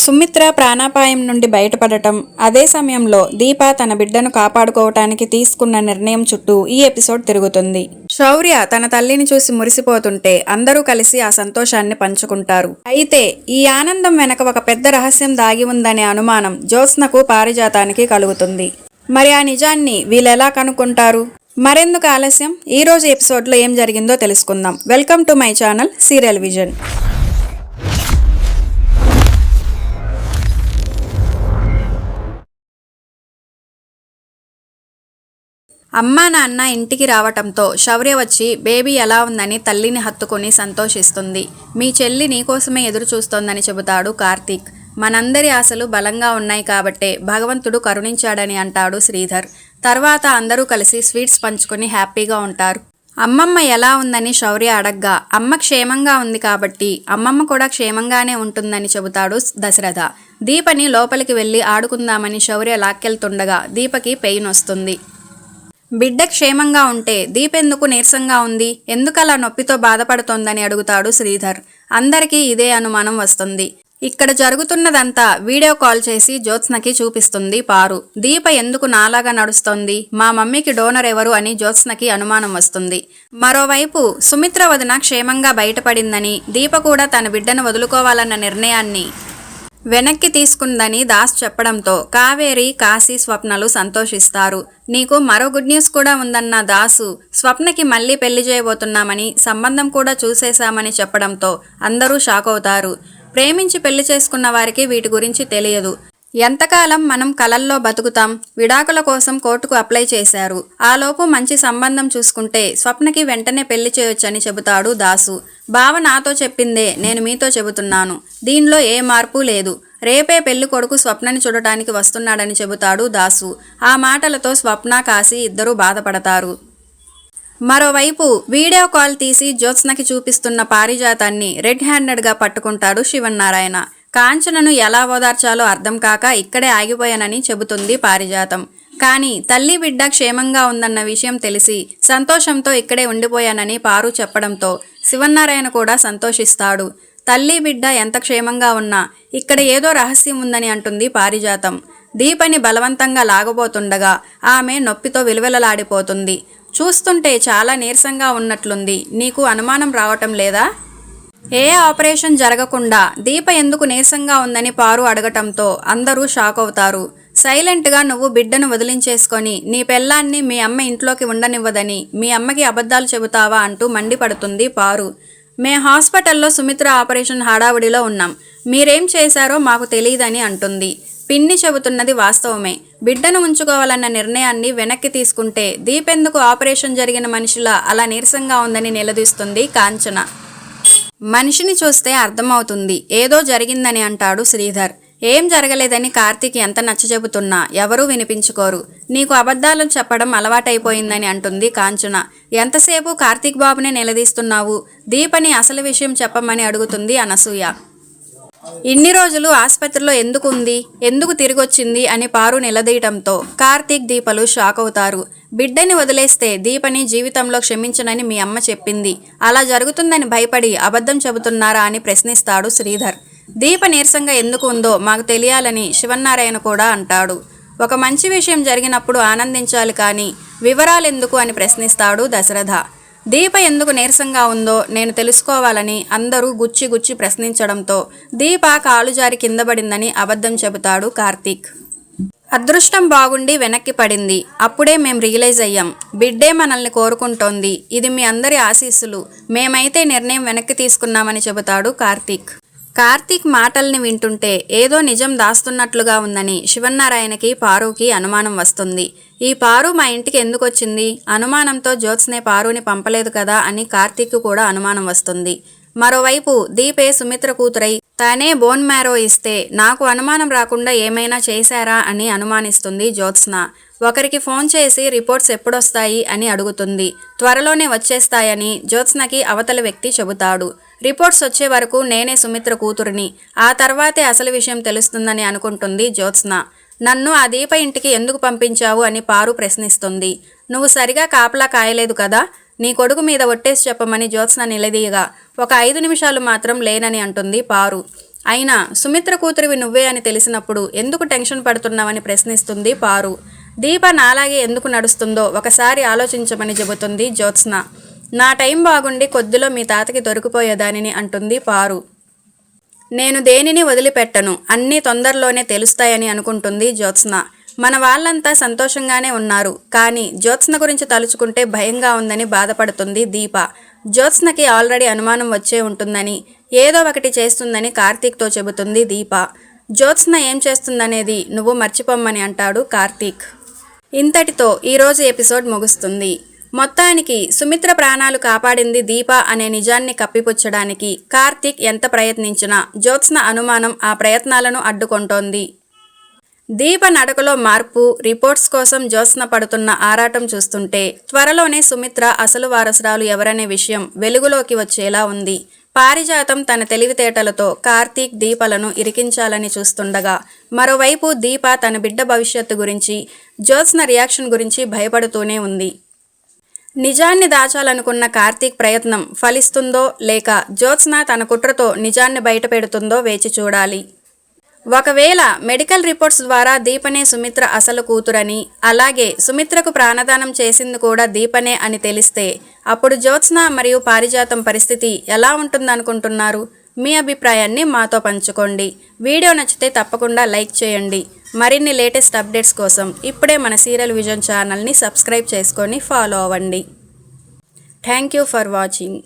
సుమిత్ర ప్రాణాపాయం నుండి బయటపడటం, అదే సమయంలో దీప తన బిడ్డను కాపాడుకోవటానికి తీసుకున్న నిర్ణయం చుట్టూ ఈ ఎపిసోడ్ తిరుగుతుంది. శౌర్య తన తల్లిని చూసి మురిసిపోతుంటే అందరూ కలిసి ఆ సంతోషాన్ని పంచుకుంటారు. అయితే ఈ ఆనందం వెనక ఒక పెద్ద రహస్యం దాగి ఉందనే అనుమానం జ్యోత్స్నకు, పారిజాతానికి కలుగుతుంది. మరి ఆ నిజాన్ని వీళ్ళెలా కనుక్కుంటారు? మరెందుకు ఆలస్యం, ఈ రోజు ఎపిసోడ్లో ఏం జరిగిందో తెలుసుకుందాం. Welcome to my channel serial vision. అమ్మా నాన్న ఇంటికి రావటంతో శౌర్య వచ్చి బేబీ ఎలా ఉందని తల్లిని హత్తుకుని సంతోషిస్తుంది. మీ చెల్లి నీకోసమే ఎదురు చూస్తోందని చెబుతాడు కార్తీక్. మనందరి ఆశలు బలంగా ఉన్నాయి కాబట్టే భగవంతుడు కరుణించాడని అంటాడు శ్రీధర్. తర్వాత అందరూ కలిసి స్వీట్స్ పంచుకొని హ్యాపీగా ఉంటారు. అమ్మమ్మ ఎలా ఉందని శౌర్య అడగ్గా అమ్మ క్షేమంగా ఉంది కాబట్టి అమ్మమ్మ కూడా క్షేమంగానే ఉంటుందని చెబుతాడు దశరథ. దీపని లోపలికి వెళ్ళి ఆడుకుందామని శౌర్య లాక్కెళ్తుండగా దీపకి పెయిన్ వస్తుంది. బిడ్డ క్షేమంగా ఉంటే దీపెందుకు నీరసంగా ఉంది, ఎందుకలా నొప్పితో బాధపడుతోందని అడుగుతాడు శ్రీధర్. అందరికీ ఇదే అనుమానం వస్తుంది. ఇక్కడ జరుగుతున్నదంతా వీడియో కాల్ చేసి జ్యోత్స్నకి చూపిస్తుంది పారు. దీప ఎందుకు నాలాగా నడుస్తోంది, మా మమ్మీకి డోనర్ ఎవరు అని జ్యోత్స్నకి అనుమానం వస్తుంది. మరోవైపు సుమిత్ర వదిన క్షేమంగా బయటపడిందని, దీప కూడా తన బిడ్డను వదులుకోవాలన్న నిర్ణయాన్ని వెనక్కి తీసుకుందని దాస్ చెప్పడంతో కావేరి, కాశీ, స్వప్నలు సంతోషిస్తారు. నీకు మరో గుడ్ న్యూస్ కూడా ఉందన్న దాసు స్వప్నకి మళ్ళీ పెళ్లి చేయబోతున్నామని, సంబంధం కూడా చూసేశామని చెప్పడంతో అందరూ షాక్ అవుతారు. ప్రేమించి పెళ్లి చేసుకున్న వారికి వీటి గురించి తెలియదు. ఎంతకాలం మనం కలల్లో బతుకుతాం? విడాకుల కోసం కోర్టుకు అప్లై చేశారు. ఆలోపు మంచి సంబంధం చూసుకుంటే స్వప్నకి వెంటనే పెళ్లి చేయొచ్చని చెబుతాడు దాసు. బావ నాతో చెప్పిందే నేను మీతో చెబుతున్నాను. దీనిలో ఏ మార్పు లేదు. రేపే పెళ్లి కొడుకు స్వప్నని చూడటానికి వస్తున్నాడని చెబుతాడు దాసు. ఆ మాటలతో స్వప్న, కాశీ ఇద్దరూ బాధపడతారు. మరోవైపు వీడియో కాల్ తీసి జ్యోత్స్నకి చూపిస్తున్న పారిజాతాన్ని రెడ్ హ్యాండెడ్గా పట్టుకుంటాడు శివన్నారాయణ. కాంచనను ఎలా ఓదార్చాలో అర్థం కాక ఇక్కడే ఆగిపోయానని చెబుతుంది పారిజాతం. కానీ తల్లి బిడ్డ క్షేమంగా ఉందన్న విషయం తెలిసి సంతోషంతో ఇక్కడే ఉండిపోయానని పారు చెప్పడంతో శివన్నారాయణ కూడా సంతోషిస్తాడు. తల్లి బిడ్డ ఎంత క్షేమంగా ఉన్నా ఇక్కడ ఏదో రహస్యం ఉందని అంటుంది పారిజాతం. దీపని బలవంతంగా లాగబోతుండగా ఆమె నొప్పితో విలువెలలాడిపోతుంది. చూస్తుంటే చాలా నీరసంగా ఉన్నట్లుంది, నీకు అనుమానం రావటం లేదా? ఏ ఆపరేషన్ జరగకుండా దీప ఎందుకు నీరసంగా ఉందని పారు అడగటంతో అందరూ షాక్ అవుతారు. సైలెంట్గా నువ్వు బిడ్డను వదిలించేసుకొని నీ పెళ్ళాన్ని మీ అమ్మ ఇంట్లోకి ఉండనివ్వదని మీ అమ్మకి అబద్ధాలు చెబుతావా అంటూ మండిపడుతుంది పారు. మే హాస్పిటల్లో సుమిత్ర ఆపరేషన్ హడావుడిలో ఉన్నాం, మీరేం చేశారో మాకు తెలియదని అంటుంది. పిన్ని చెబుతున్నది వాస్తవమే. బిడ్డను ఉంచుకోవాలన్న నిర్ణయాన్ని వెనక్కి తీసుకుంటే దీపెందుకు ఆపరేషన్ జరిగిన మనిషిలా అలా నీరసంగా ఉందని నిలదీస్తుంది కాంచన. మనిషిని చూస్తే అర్థమవుతుంది ఏదో జరిగిందని అంటాడు శ్రీధర్. ఏం జరగలేదని కార్తీక్ ఎంత నచ్చచెబుతున్నా ఎవరూ వినిపించుకోరు. నీకు అబద్ధాలు చెప్పడం అలవాటైపోయిందని అంటుంది కాంచన. ఎంతసేపు కార్తీక్ బాబునే నిలదీస్తున్నావు, దీపని అసలు విషయం చెప్పమని అడుగుతుంది అనసూయ. ఇన్ని రోజులు ఆసుపత్రిలో ఎందుకు ఉంది, ఎందుకు తిరిగొచ్చింది అని పారు నిలదీయటంతో కార్తీక్, దీపలు షాక్ అవుతారు. బిడ్డని వదిలేస్తే దీపని జీవితంలో క్షమించనని మీ అమ్మ చెప్పింది, అలా జరుగుతుందని భయపడి అబద్ధం చెబుతున్నారా అని ప్రశ్నిస్తాడు శ్రీధర్. దీప నీరసంగా ఎందుకు ఉందో మాకు తెలియాలని శివన్నారాయణ కూడా అంటాడు. ఒక మంచి విషయం జరిగినప్పుడు ఆనందించాలి కానీ వివరాలెందుకు అని ప్రశ్నిస్తాడు దశరథ. దీప ఎందుకు నీరసంగా ఉందో నేను తెలుసుకోవాలని అందరూ గుచ్చి గుచ్చి ప్రశ్నించడంతో దీప కాలు జారి కింద పడిందని అబద్ధం చెబుతాడు కార్తీక్. అదృష్టం బాగుండి వెనక్కి పడింది, అప్పుడే మేం రియలైజ్ అయ్యాం. బిడ్డే మనల్ని కోరుకుంటోంది, ఇది మీ అందరి ఆశీస్సులు, మేమైతే నిర్ణయం వెనక్కి తీసుకున్నామని చెబుతాడు కార్తీక్. కార్తీక్ మాటల్ని వింటుంటే ఏదో నిజం దాస్తున్నట్లుగా ఉందని శివన్నారాయణకి, పారుకి అనుమానం వస్తుంది. ఈ పారు మా ఇంటికి ఎందుకు వచ్చింది? అనుమానంతో జ్యోత్స్నే పారుని పంపలేదు కదా అని కార్తీక్ కూడా అనుమానం వస్తుంది. మరోవైపు దీపే సుమిత్ర కూతురై తానే బోన్ మ్యారో ఇస్తే నాకు అనుమానం రాకుండా ఏమైనా చేశారా అని అనుమానిస్తుంది జ్యోత్స్న. ఒకరికి ఫోన్ చేసి రిపోర్ట్స్ ఎప్పుడొస్తాయి అని అడుగుతుంది. త్వరలోనే వచ్చేస్తాయని జ్యోత్స్నకి అవతల వ్యక్తి చెబుతాడు. రిపోర్ట్స్ వచ్చే వరకు నేనే సుమిత్ర కూతురిని, ఆ తర్వాతే అసలు విషయం తెలుస్తుందని అనుకుంటుంది జ్యోత్స్న. నన్ను ఆ దీప ఇంటికి ఎందుకు పంపించావు అని పారు ప్రశ్నిస్తుంది. నువ్వు సరిగా కాపలా కాయలేదు కదా, నీ కొడుకు మీద ఒట్టేసి చెప్పమని జ్యోత్స్న నిలదీయగా ఒక 5 నిమిషాలు మాత్రం లేనని అంటుంది పారు. అయినా సుమిత్ర కూతురివి నువ్వే అని తెలిసినప్పుడు ఎందుకు టెన్షన్ పడుతున్నావని ప్రశ్నిస్తుంది పారు. దీప నాలాగే ఎందుకు నడుస్తుందో ఒకసారి ఆలోచించమని చెబుతుంది జ్యోత్స్న. నా టైం బాగుండి కొద్దిలో మీ తాతకి దొరికిపోయేదానిని అంటుంది పారు. నేను దేనిని వదిలిపెట్టను, అన్నీ తొందరలోనే తెలుస్తాయని అనుకుంటుంది జ్యోత్స్న. మన వాళ్ళంతా సంతోషంగానే ఉన్నారు, కానీ జ్యోత్స్న గురించి తలుచుకుంటే భయంగా ఉందని బాధపడుతుంది దీప. జ్యోత్స్నకి ఆల్రెడీ అనుమానం వచ్చే ఉంటుందని, ఏదో ఒకటి చేస్తుందని కార్తీక్తో చెబుతుంది దీప. జ్యోత్స్న ఏం చేస్తుందనేది నువ్వు మర్చిపోమ్మని అంటాడు కార్తీక్. ఇంతటితో ఈరోజు ఎపిసోడ్ ముగుస్తుంది. మొత్తానికి సుమిత్ర ప్రాణాలు కాపాడింది దీప అనే నిజాన్ని కప్పిపుచ్చడానికి కార్తీక్ ఎంత ప్రయత్నించినా జ్యోత్స్న అనుమానం ఆ ప్రయత్నాలను అడ్డుకుంటోంది. దీప నడకలో మార్పు, రిపోర్ట్స్ కోసం జ్యోత్స్న పడుతున్న ఆరాటం చూస్తుంటే త్వరలోనే సుమిత్ర అసలు వారసురాలు ఎవరనే విషయం వెలుగులోకి వచ్చేలా ఉంది. పారిజాతం తన తెలివితేటలతో కార్తీక్ దీపలను ఇరికించాలని చూస్తుండగా, మరోవైపు దీప తన బిడ్డ భవిష్యత్తు గురించి, జ్యోత్స్న రియాక్షన్ గురించి భయపడుతూనే ఉంది. నిజాన్ని దాచాలనుకున్న కార్తీక్ ప్రయత్నం ఫలిస్తుందో లేక జ్యోత్స్న తన కుట్రతో నిజాన్ని బయటపెడుతుందో వేచి చూడాలి. ఒకవేళ మెడికల్ రిపోర్ట్స్ ద్వారా దీపనే సుమిత్ర అసలు కూతురని, అలాగే సుమిత్రకు ప్రాణదానం చేసింది కూడా దీపనే అని తెలిస్తే అప్పుడు జ్యోత్స్న మరియు పారిజాతం పరిస్థితి ఎలా ఉంటుందనుకుంటున్నారు? మీ అభిప్రాయాన్ని మాతో పంచుకోండి. వీడియో నచ్చితే తప్పకుండా లైక్ చేయండి. మరిన్ని లేటెస్ట్ అప్డేట్స్ కోసం ఇప్పుడే మన సీరియల్ విజన్ ఛానల్ని సబ్స్క్రైబ్ చేసుకొని ఫాలో అవ్వండి. Thank you for watching.